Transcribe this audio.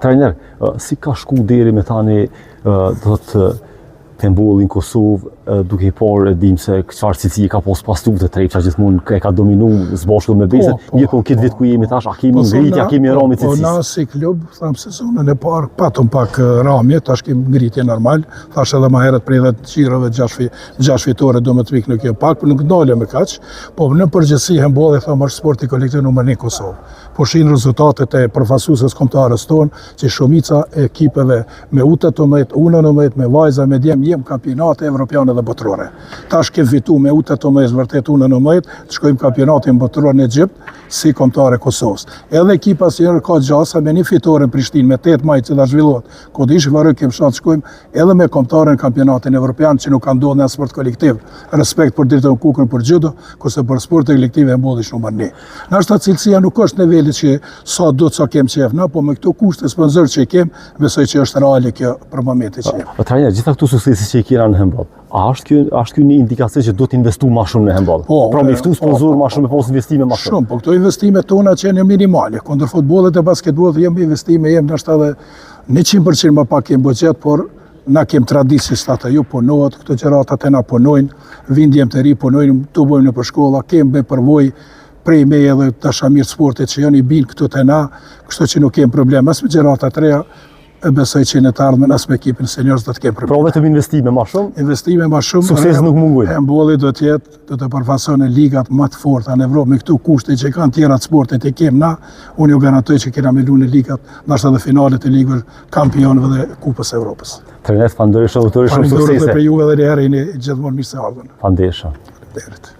Trajner, si ka shku deri me tani do të handballi në Kosovë, duke i parë dim se çfarë cilësi ka pas luftë të Trepça gjithmonë e ka dominuar së bashku me Beset. Mirë, këtë vit ku jemi tash, a kemi ngritje, a kemi rami cilësisë? Po na si klub, tham sezonën e parë patëm pak ramje, tash kemi ngritje normal. Thash edhe më herët prej 10 çirave 6 fitore do më të vik në kjo pak, por nuk ndalem me kaq. Po në përgjithësi handballi tham është sporti kolektiv numër 1 në Kosovë. Po shin rezultatet e përfaqësuesve kombëtarës tonë, që shumica e ekipeve me U18, U19, me vajza, me djem jem kampionate evropiane dhe botërore. Tash ke fitu me U18 vërtet U19, të shkojmë kampionatin botëror në Egjipt si kombëtare Kosovës. Edhe ekipa sjenër ka gjasa me një fitore në Prishtinë me 8 maj që da zhvillohet. Kur ish varë kem shanse shkojmë edhe me kombëtare në kampionatin evropian që nuk ka ndodhur në sport kolektiv. Respekt për ditën kukën për judo, kurse për sport kolektiv e mbullish numër 1. Na sta cilësia nuk është në nivelit që sa do të sa kem qef na, po me këto kushte sponzor që i kem, besoj që është reale kjo për momentin që jemi. Trajner, gjitha këto suksese që i kena në handball, a është ky një indikacion që do të investu më shumë në handball? Pra me ftu sponzor më shumë, pas investime më shumë. Shumë, po këto investime tona që janë minimale. Kundër futbollit e basketbollit jemi investime, jemi ndoshta edhe 100% më pak kem buxhet, por na kem traditë se ata ju punohet, këto gjërat atë na punojnë, vindjem të ri punojnë, tu bëjmë në shkolla, kem me përvojë prej me edhe dashamirë sportit që janë i bin këtu te na, kështu që nuk kem problem as me gjërat të reja. E besoj që në të ardhmen as me ekipin seniorës do të kemë problem. Pra vetëm investime më shumë? Investime më shumë. Suksesi nuk mungojnë. Handballi do të përfaqëson në ligat më të forta në Evropë me këto kushte që kanë tjera të sportit e kem na. Unë ju garantoj që kena me luajë në ligat, ndoshta edhe finalet e ligëve kampionëve dhe Kupës së Evropës. Trajner, falenderoj shumë suksese. Për ju edhe një herë jeni gjithmonë mirë se ardhën. Falenderoj.